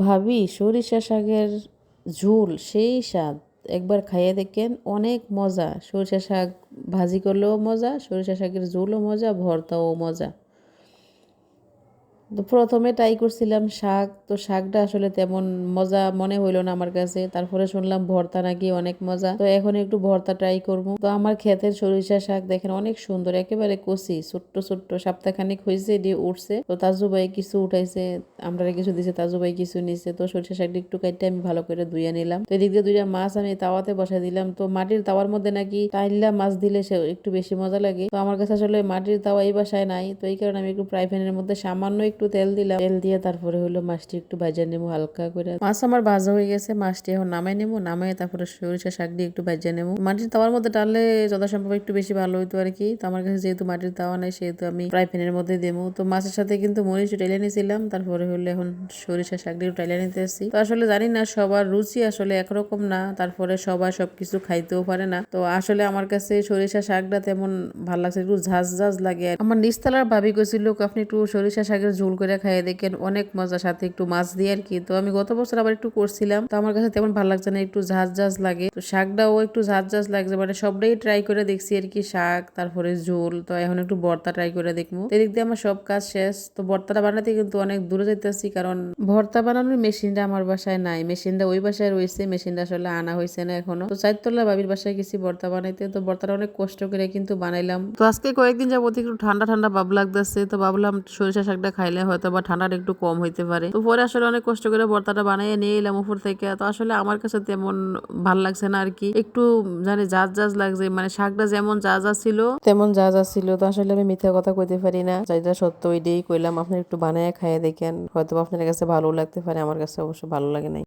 ভাবি সরিষা শাকের ঝোল সেই স্বাদ। একবার খাইয়ে দেখেন, অনেক মজা। সরিষা শাক ভাজি করলেও মজা, সরিষা শাকের ঝোলও মজা, ভর্তাও মজা। তো প্রথমে ট্রাই করছিলাম শাক, তো শাকটা আসলে তেমন মজা মনে হইলো না আমার কাছে। তারপরে শুনলাম ভর্তা নাকি অনেক মজা, তো এখন একটু ভর্তা ট্রাই করবো। তো আমার ক্ষেতের সরিষা শাক দেখেন অনেক সুন্দর, একেবারে কচি, ছোট্ট ছোট্ট, সপ্তাহখানিক হয়েছে, দিয়ে উঠছে। তো তাজু ভাই কিছু উঠাইছে, আমরা কিছু দিছে, তাজু ভাই কিছু নিছে। তো সরিষা শাকটা একটু কাটতে আমি ভালো করে ধুইয়া নিলাম। তো এদিক দিয়ে দুইটা মাছ আমি তাওয়াতে বসাই দিলাম। তো মাটির তাওয়ার মধ্যে নাকি টাইল্লা মাছ দিলে সে একটু বেশি মজা লাগে। তো আমার কাছে আসলে মাটির তাওয়া এই বাসায় নাই, তো এই কারণে আমি একটু ফ্রাই প্যানের মধ্যে সামান্য একটু তেল দিলাম। তেল দিয়ে তারপরে হলো মাছটি একটু ভাজা নেবো হালকা করে। মাছ আমার ভাজা হয়ে গেছে, মাছটি এখন নামাই নেবো। নামাই তারপরে সরিষা শাক দিয়ে একটু ভাজা নেবো। মাটির তাওয়ার মধ্যে টানলে যথাসম্ভব একটু বেশি ভালো হইতো আর কি। তো আমার কাছে যেহেতু মাটির তাওয়া নাই, সেহেতু আমি ফ্রাই প্যানের মধ্যে দেবো। তো মাছের সাথে কিন্তু মরিচ টেলে নিয়েছিলাম, তারপরে হলো এখন সরিষা শাক দিয়ে টাইলে নিতে আসছি। তো আসলে জানি না সবার রুচি আসলে একরকম না, তারপরে সবাই সবকিছু খাইতেও পারে না। তো আসলে আমার কাছে সরিষা শাকটা তেমন ভালো লাগছে, একটু ঝাঁজ ঝাঁজ লাগে। আমার নিচতলার ভাবি কইছিল আপনি একটু সরিষা শাকের ঝোল করে খাইয়ে দেখেন, অনেক মজা, সাথে একটু মাছ দিয়ে আর কি। তো আমি গত বছর আবার একটু করছিলাম, তো আমার কাছে তেমন ভালো লাগছে না, একটু ঝাঁজ ঝাঁজ লাগে। তো শাকটাও একটু ঝাঁজ ঝাঁজ লাগছে, মানে সবটাই ট্রাই করে দেখছি আর কি, শাক তারপরে ঝোল। তো এখন একটু ভর্তা ট্রাই করে দেখবো। এদিক দিয়ে আমার সব কাজ শেষ। তো ভর্তাটা বানাতে কিন্তু অনেক দূরে যাইতেছি, কারণ ভর্তা বানানোর মেশিনটা আমার বাসায় নাই। মেশিনটা ওই বাসায় রয়েছে, মেশিনটা আসলে আনা হয়েছে না এখনো। তো চারতলা ভাবির বাসায় গেছি ভর্তা বানাইতে। তো ভর্তাটা অনেক কষ্ট করে কিন্তু বানাইলাম। তো আজকে কয়েকদিন যাবত একটু ঠান্ডা ঠান্ডা ভাব লাগতেছে, তো ভাবলাম সরিষা শাকটা খাইলে হয়তো বা ঠান্ডাটা একটু কম হইতে পারে। তো পরে আসলে অনেক কষ্ট করে ভর্তাটা বানিয়ে নিয়ে এলাম উপর থেকে। তো আসলে আমার কাছে তেমন ভাল লাগছে না আর কি, একটু জানি জাজ জাজ লাগছে। মানে শাকটা যেমন যা যা ছিল তেমন যা যা ছিল। তো আসলে আমি মিথ্যা কথা কইতে পারি না, যেটা সত্য ওইটাই কইলাম। আপনি একটু বানায় খাইয়ে দেখেন, হয়তো আপনার কাছে ভালো লাগতে পারে, আমার কাছে অবশ্য ভালো লাগে নাই।